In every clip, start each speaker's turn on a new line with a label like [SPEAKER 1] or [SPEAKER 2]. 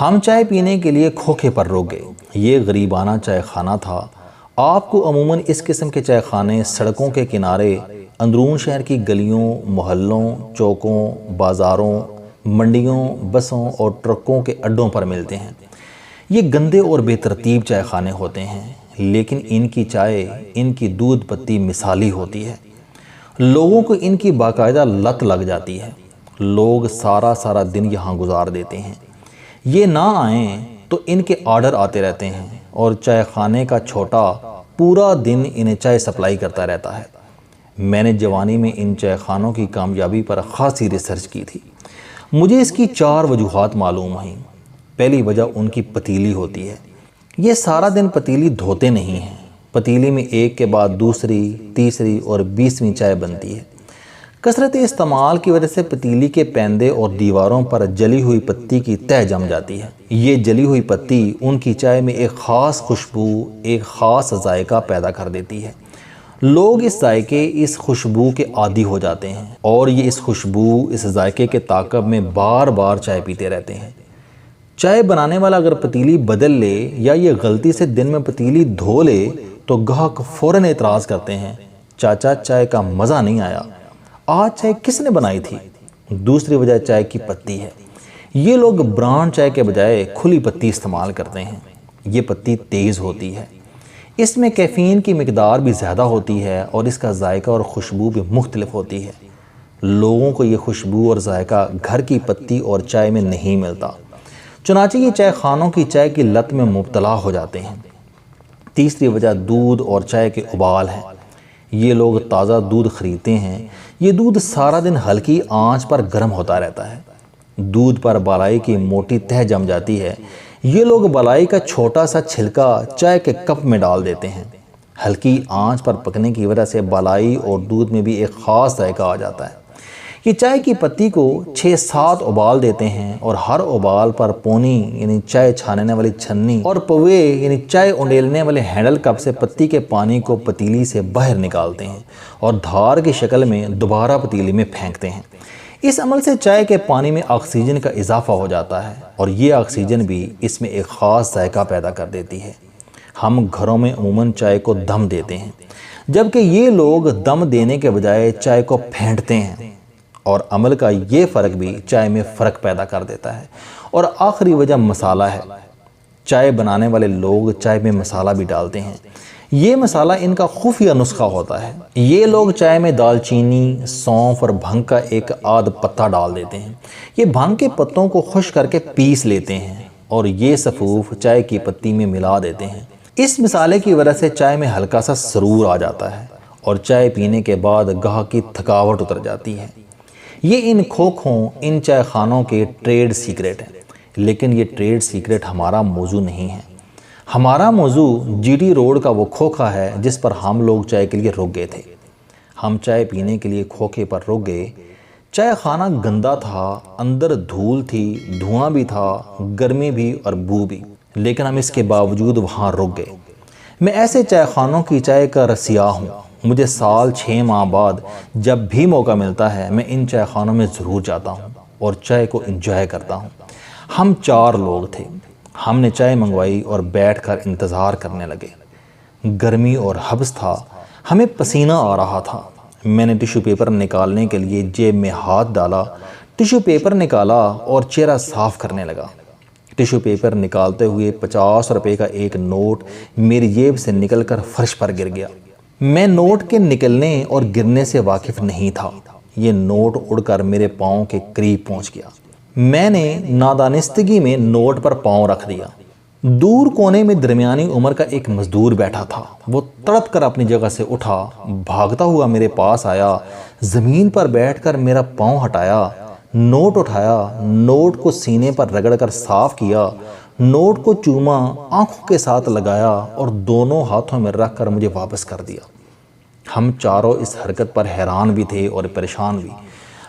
[SPEAKER 1] ہم چائے پینے کے لیے کھوکھے پر رک گئے۔ یہ غریبانہ چائے خانہ تھا۔ آپ کو عموماً اس قسم کے چائے خانے سڑکوں کے کنارے، اندرون شہر کی گلیوں، محلوں، چوکوں، بازاروں، منڈیوں، بسوں اور ٹرکوں کے اڈوں پر ملتے ہیں۔ یہ گندے اور بے ترتیب چائے خانے ہوتے ہیں، لیکن ان کی چائے، ان کی دودھ پتی مثالی ہوتی ہے۔ لوگوں کو ان کی باقاعدہ لت لگ جاتی ہے۔ لوگ سارا دن یہاں گزار دیتے ہیں۔ یہ نہ آئیں تو ان کے آرڈر آتے رہتے ہیں اور چائے خانے کا چھوٹا پورا دن انہیں چائے سپلائی کرتا رہتا ہے۔ میں نے جوانی میں ان چائے خانوں کی کامیابی پر خاصی ریسرچ کی تھی۔ مجھے اس کی 4 وجوہات معلوم ہیں۔ پہلی وجہ ان کی پتیلی ہوتی ہے۔ یہ سارا دن پتیلی دھوتے نہیں ہیں۔ پتیلی میں ایک کے بعد دوسری، تیسری اور 20ویں چائے بنتی ہے۔ کثرت استعمال کی وجہ سے پتیلی کے پیندے اور دیواروں پر جلی ہوئی پتی کی تہ جم جاتی ہے۔ یہ جلی ہوئی پتی ان کی چائے میں ایک خاص خوشبو، ایک خاص ذائقہ پیدا کر دیتی ہے۔ لوگ اس ذائقے، اس خوشبو کے عادی ہو جاتے ہیں اور یہ اس خوشبو، اس ذائقے کے تعاقب میں بار بار چائے پیتے رہتے ہیں۔ چائے بنانے والا اگر پتیلی بدل لے یا یہ غلطی سے دن میں پتیلی دھو لے تو گاہک فوراً اعتراض کرتے ہیں، چاچا چائے کا مزہ نہیں آیا، آج چائے کس نے بنائی تھی؟ دوسری وجہ چائے کی پتی ہے۔ یہ لوگ برانڈ چائے کے بجائے کھلی پتی استعمال کرتے ہیں۔ یہ پتی تیز ہوتی ہے، اس میں کیفین کی مقدار بھی زیادہ ہوتی ہے اور اس کا ذائقہ اور خوشبو بھی مختلف ہوتی ہے۔ لوگوں کو یہ خوشبو اور ذائقہ گھر کی پتی اور چائے میں نہیں ملتا، چنانچہ یہ چائے خانوں کی چائے کی لت میں مبتلا ہو جاتے ہیں۔ تیسری وجہ دودھ اور چائے کے ابال ہیں۔ یہ لوگ تازہ دودھ خریدتے ہیں۔ یہ دودھ سارا دن ہلکی آنچ پر گرم ہوتا رہتا ہے۔ دودھ پر بالائی کی موٹی تہ جم جاتی ہے۔ یہ لوگ بالائی کا چھوٹا سا چھلکا چائے کے کپ میں ڈال دیتے ہیں۔ ہلکی آنچ پر پکنے کی وجہ سے بالائی اور دودھ میں بھی ایک خاص ذائقہ آ جاتا ہے۔ یہ چائے کی پتی کو 6-7 ابال دیتے ہیں اور ہر ابال پر پونی یعنی چائے چھاننے والی چھنی اور پوے یعنی چائے انڈیلنے والے ہینڈل کپ سے پتی کے پانی کو پتیلی سے باہر نکالتے ہیں اور دھار کی شکل میں دوبارہ پتیلی میں پھینکتے ہیں۔ اس عمل سے چائے کے پانی میں آکسیجن کا اضافہ ہو جاتا ہے اور یہ آکسیجن بھی اس میں ایک خاص ذائقہ پیدا کر دیتی ہے۔ ہم گھروں میں عموماً چائے کو دم دیتے ہیں، جبکہ یہ لوگ دم دینے کے بجائے چائے کو پھینٹتے ہیں، اور عمل کا یہ فرق بھی چائے میں فرق پیدا کر دیتا ہے۔ اور آخری وجہ مسالہ ہے۔ چائے بنانے والے لوگ چائے میں مسالہ بھی ڈالتے ہیں۔ یہ مسالہ ان کا خفیہ نسخہ ہوتا ہے۔ یہ لوگ چائے میں دال چینی، سونف اور بھنگ کا ایک آدھ پتا ڈال دیتے ہیں۔ یہ بھنگ کے پتوں کو خشک کر کے پیس لیتے ہیں اور یہ صفوف چائے کی پتی میں ملا دیتے ہیں۔ اس مسالے کی وجہ سے چائے میں ہلکا سا سرور آ جاتا ہے اور چائے پینے کے بعد گاہک کی تھکاوٹ اتر جاتی ہے۔ یہ ان کھوکھوں، ان چائے خانوں کے ٹریڈ سیکرٹ ہیں، لیکن یہ ٹریڈ سیکرٹ ہمارا موضوع نہیں ہے۔ ہمارا موضوع جی ٹی روڈ کا وہ کھوکھا ہے جس پر ہم لوگ چائے کے لیے رک گئے تھے۔ ہم چائے پینے کے لیے کھوکھے پر رک گئے۔ چائے خانہ گندا تھا، اندر دھول تھی، دھواں بھی تھا، گرمی بھی اور بو بھی، لیکن ہم اس کے باوجود وہاں رک گئے۔ میں ایسے چائے خانوں کی چائے کا رسیا ہوں۔ مجھے سال 6 ماہ بعد جب بھی موقع ملتا ہے میں ان چائے خانوں میں ضرور جاتا ہوں اور چائے کو انجوائے کرتا ہوں۔ ہم 4 لوگ تھے۔ ہم نے چائے منگوائی اور بیٹھ کر انتظار کرنے لگے۔ گرمی اور حبس تھا، ہمیں پسینہ آ رہا تھا۔ میں نے ٹیشو پیپر نکالنے کے لیے جیب میں ہاتھ ڈالا، ٹیشو پیپر نکالا اور چہرہ صاف کرنے لگا۔ ٹیشو پیپر نکالتے ہوئے 50 روپے کا ایک نوٹ میری جیب سے نکل کر فرش پر گر گیا۔ میں نوٹ کے نکلنے اور گرنے سے واقف نہیں تھا۔ یہ نوٹ اڑ کر میرے پاؤں کے قریب پہنچ گیا۔ میں نے نادانستگی میں نوٹ پر پاؤں رکھ دیا۔ دور کونے میں درمیانی عمر کا ایک مزدور بیٹھا تھا۔ وہ تڑپ کر اپنی جگہ سے اٹھا، بھاگتا ہوا میرے پاس آیا، زمین پر بیٹھ کر میرا پاؤں ہٹایا، نوٹ اٹھایا، نوٹ کو سینے پر رگڑ کر صاف کیا، نوٹ کو چوما، آنکھوں کے ساتھ لگایا اور دونوں ہاتھوں میں رکھ کر مجھے واپس کر دیا۔ ہم چاروں اس حرکت پر حیران بھی تھے اور پریشان بھی۔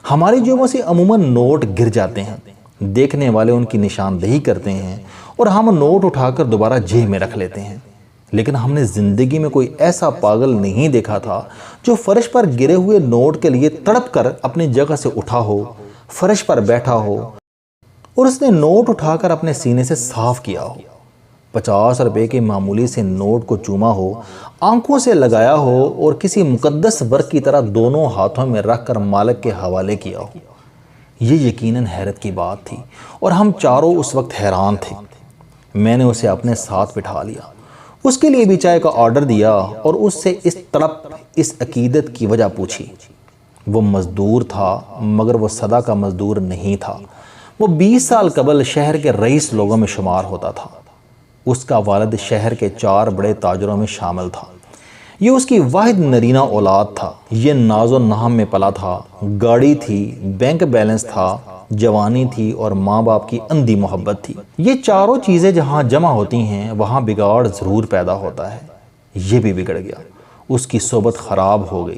[SPEAKER 1] ہماری جیبوں سے عموماً نوٹ گر جاتے ہیں، دیکھنے والے ان کی نشاندہی کرتے ہیں اور ہم نوٹ اٹھا کر دوبارہ جیب میں رکھ لیتے ہیں، لیکن ہم نے زندگی میں کوئی ایسا پاگل نہیں دیکھا تھا جو فرش پر گرے ہوئے نوٹ کے لیے تڑپ کر اپنی جگہ سے اٹھا ہو، فرش پر بیٹھا ہو اور اس نے نوٹ اٹھا کر اپنے سینے سے صاف کیا ہو، 50 روپے کے معمولی سے نوٹ کو چوما ہو، آنکھوں سے لگایا ہو اور کسی مقدس ورق کی طرح دونوں ہاتھوں میں رکھ کر مالک کے حوالے کیا ہو۔ یہ یقیناً حیرت کی بات تھی اور ہم چاروں اس وقت حیران تھے۔ میں نے اسے اپنے ساتھ بٹھا لیا، اس کے لیے بھی چائے کا آرڈر دیا اور اس سے اس تڑپ، اس عقیدت کی وجہ پوچھی۔ وہ مزدور تھا مگر وہ صدا کا مزدور نہیں تھا، وہ 20 سال قبل شہر کے رئیس لوگوں میں شمار ہوتا تھا۔ اس کا والد شہر کے 4 بڑے تاجروں میں شامل تھا، یہ اس کی واحد نرینہ اولاد تھا۔ یہ ناز و نہم میں پلا تھا، گاڑی تھی، بینک بیلنس تھا، جوانی تھی اور ماں باپ کی اندھی محبت تھی۔ یہ چاروں چیزیں جہاں جمع ہوتی ہیں وہاں بگاڑ ضرور پیدا ہوتا ہے۔ یہ بھی بگڑ گیا، اس کی صحبت خراب ہو گئی،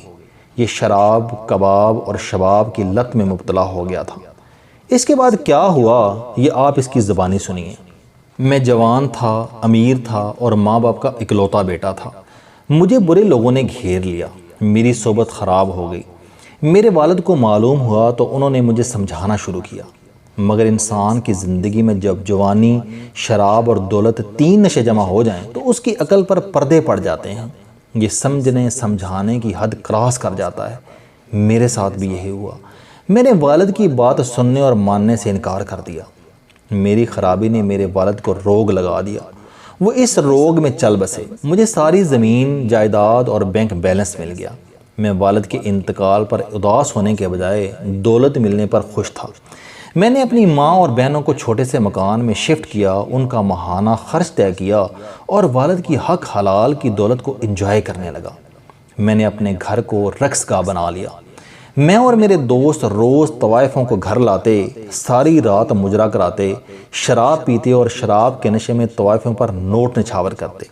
[SPEAKER 1] یہ شراب، کباب اور شباب کی لت میں مبتلا ہو گیا تھا۔ اس کے بعد کیا ہوا یہ آپ اس کی زبانی سنیے۔ میں جوان تھا، امیر تھا اور ماں باپ کا اکلوتا بیٹا تھا۔ مجھے برے لوگوں نے گھیر لیا، میری صحبت خراب ہو گئی۔ میرے والد کو معلوم ہوا تو انہوں نے مجھے سمجھانا شروع کیا، مگر انسان کی زندگی میں جب جوانی، شراب اور دولت 3 نشے جمع ہو جائیں تو اس کی عقل پر پردے پڑ جاتے ہیں، یہ سمجھنے سمجھانے کی حد کراس کر جاتا ہے۔ میرے ساتھ بھی یہی ہوا، میں نے والد کی بات سننے اور ماننے سے انکار کر دیا۔ میری خرابی نے میرے والد کو روگ لگا دیا، وہ اس روگ میں چل بسے۔ مجھے ساری زمین، جائیداد اور بینک بیلنس مل گیا۔ میں والد کے انتقال پر اداس ہونے کے بجائے دولت ملنے پر خوش تھا۔ میں نے اپنی ماں اور بہنوں کو چھوٹے سے مکان میں شفٹ کیا، ان کا ماہانہ خرچ طے کیا اور والد کی حق حلال کی دولت کو انجوائے کرنے لگا۔ میں نے اپنے گھر کو رقص گاہ بنا لیا۔ میں اور میرے دوست روز طوائفوں کو گھر لاتے، ساری رات مجرا کراتے، شراب پیتے اور شراب کے نشے میں طوائفوں پر نوٹ نچھاور کرتے۔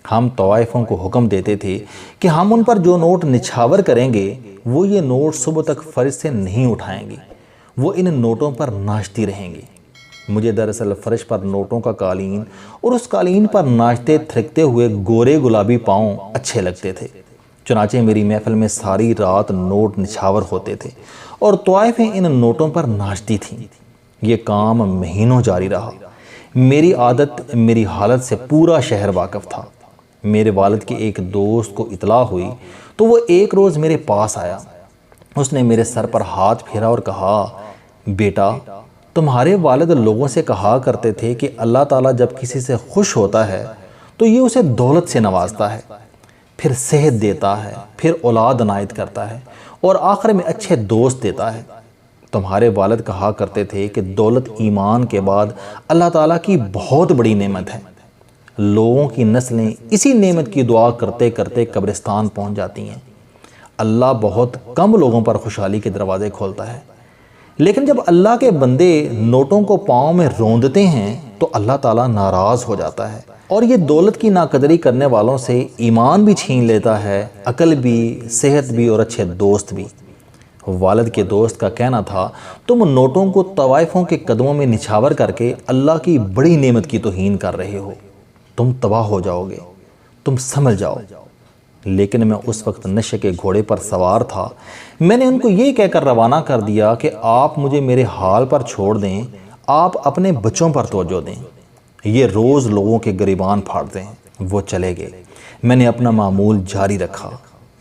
[SPEAKER 1] ہم طوائفوں کو حکم دیتے تھے کہ ہم ان پر جو نوٹ نچھاور کریں گے وہ یہ نوٹ صبح تک فرش سے نہیں اٹھائیں گے، وہ ان نوٹوں پر ناچتی رہیں گے۔ مجھے دراصل فرش پر نوٹوں کا قالین اور اس قالین پر ناچتے تھرکتے ہوئے گورے گلابی پاؤں اچھے لگتے تھے۔ چنانچہ میری محفل میں ساری رات نوٹ نچھاور ہوتے تھے اور طوائفیں ان نوٹوں پر ناچتی تھیں۔ یہ کام مہینوں جاری رہا۔ میری عادت، میری حالت سے پورا شہر واقف تھا۔ میرے والد کے ایک دوست کو اطلاع ہوئی تو وہ ایک روز میرے پاس آیا۔ اس نے میرے سر پر ہاتھ پھیرا اور کہا، بیٹا، تمہارے والد لوگوں سے کہا کرتے تھے کہ اللہ تعالیٰ جب کسی سے خوش ہوتا ہے تو یہ اسے دولت سے نوازتا ہے، پھر صحت دیتا ہے، پھر اولاد عنایت کرتا ہے اور آخر میں اچھے دوست دیتا ہے۔ تمہارے والد کہا کرتے تھے کہ دولت ایمان کے بعد اللہ تعالیٰ کی بہت بڑی نعمت ہے۔ لوگوں کی نسلیں اسی نعمت کی دعا کرتے کرتے قبرستان پہنچ جاتی ہیں۔ اللہ بہت کم لوگوں پر خوشحالی کے دروازے کھولتا ہے، لیکن جب اللہ کے بندے نوٹوں کو پاؤں میں روندتے ہیں تو اللہ تعالیٰ ناراض ہو جاتا ہے اور یہ دولت کی ناقدری کرنے والوں سے ایمان بھی چھین لیتا ہے، عقل بھی، صحت بھی اور اچھے دوست بھی۔ والد کے دوست کا کہنا تھا، تم نوٹوں کو طوائفوں کے قدموں میں نچھاور کر کے اللہ کی بڑی نعمت کی توہین کر رہے ہو، تم تباہ ہو جاؤ گے، تم سنبھل جاؤ۔ لیکن میں اس وقت نشے کے گھوڑے پر سوار تھا۔ میں نے ان کو یہ کہہ کر روانہ کر دیا کہ آپ مجھے میرے حال پر چھوڑ دیں، آپ اپنے بچوں پر توجہ دیں، یہ روز لوگوں کے گریبان پھاڑتے ہیں۔ وہ چلے گئے، میں نے اپنا معمول جاری رکھا۔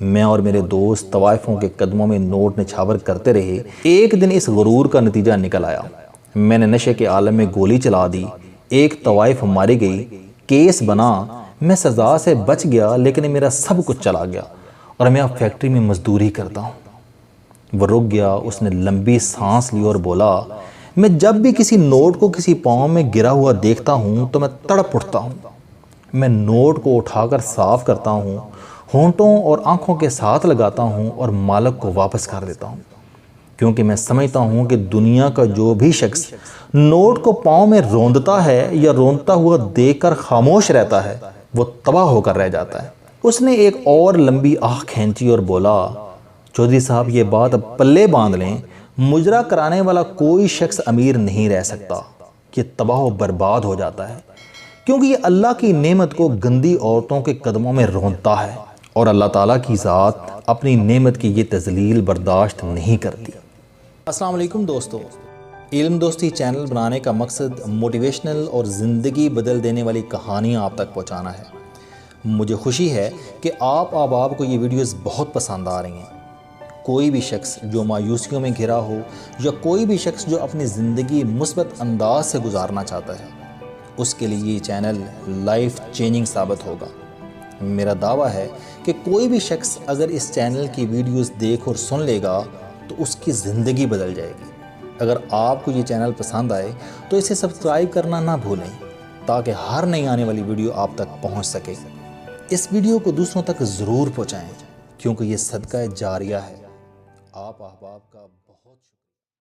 [SPEAKER 1] میں اور میرے دوست طوائفوں کے قدموں میں نوٹ نچھاور کرتے رہے۔ ایک دن اس غرور کا نتیجہ نکل آیا، میں نے نشے کے عالم میں گولی چلا دی، ایک طوائف ماری گئی، کیس بنا، میں سزا سے بچ گیا، لیکن میرا سب کچھ چلا گیا اور میں اب فیکٹری میں مزدوری کرتا ہوں۔ وہ رک گیا، اس نے لمبی سانس لی اور بولا، میں جب بھی کسی نوٹ کو کسی پاؤں میں گرا ہوا دیکھتا ہوں تو میں تڑپ اٹھتا ہوں۔ میں نوٹ کو اٹھا کر صاف کرتا ہوں، ہونٹوں اور آنکھوں کے ساتھ لگاتا ہوں اور مالک کو واپس کر دیتا ہوں، کیونکہ میں سمجھتا ہوں کہ دنیا کا جو بھی شخص نوٹ کو پاؤں میں روندتا ہے یا روندتا ہوا دیکھ کر خاموش رہتا ہے وہ تباہ ہو کر رہ جاتا ہے۔ اس نے ایک اور لمبی آہ کھینچی اور بولا، چودھری صاحب یہ بات پلے باندھ لیں، مجرا کرانے والا کوئی شخص امیر نہیں رہ سکتا، یہ تباہ و برباد ہو جاتا ہے، کیونکہ یہ اللہ کی نعمت کو گندی عورتوں کے قدموں میں روندتا ہے اور اللہ تعالیٰ کی ذات اپنی نعمت کی یہ تذلیل برداشت نہیں کرتی۔
[SPEAKER 2] السلام علیکم دوستو،
[SPEAKER 1] علم دوستی چینل بنانے کا مقصد موٹیویشنل اور زندگی بدل دینے والی کہانیاں آپ تک پہنچانا ہے۔ مجھے خوشی ہے کہ آپ احباب کو یہ ویڈیوز بہت پسند آ رہی ہیں۔ کوئی بھی شخص جو مایوسیوں میں گھرا ہو یا کوئی بھی شخص جو اپنی زندگی مثبت انداز سے گزارنا چاہتا ہے، اس کے لیے یہ چینل لائف چینجنگ ثابت ہوگا۔ میرا دعویٰ ہے کہ کوئی بھی شخص اگر اس چینل کی ویڈیوز دیکھ اور سن لے گا تو اس کی زندگی بدل جائے گی۔ اگر آپ کو یہ چینل پسند آئے تو اسے سبسکرائب کرنا نہ بھولیں تاکہ ہر نئی آنے والی ویڈیو آپ تک پہنچ سکے۔ اس ویڈیو کو دوسروں تک ضرور پہنچائیں کیونکہ یہ صدقہ جاریہ ہے۔ آپ احباب کا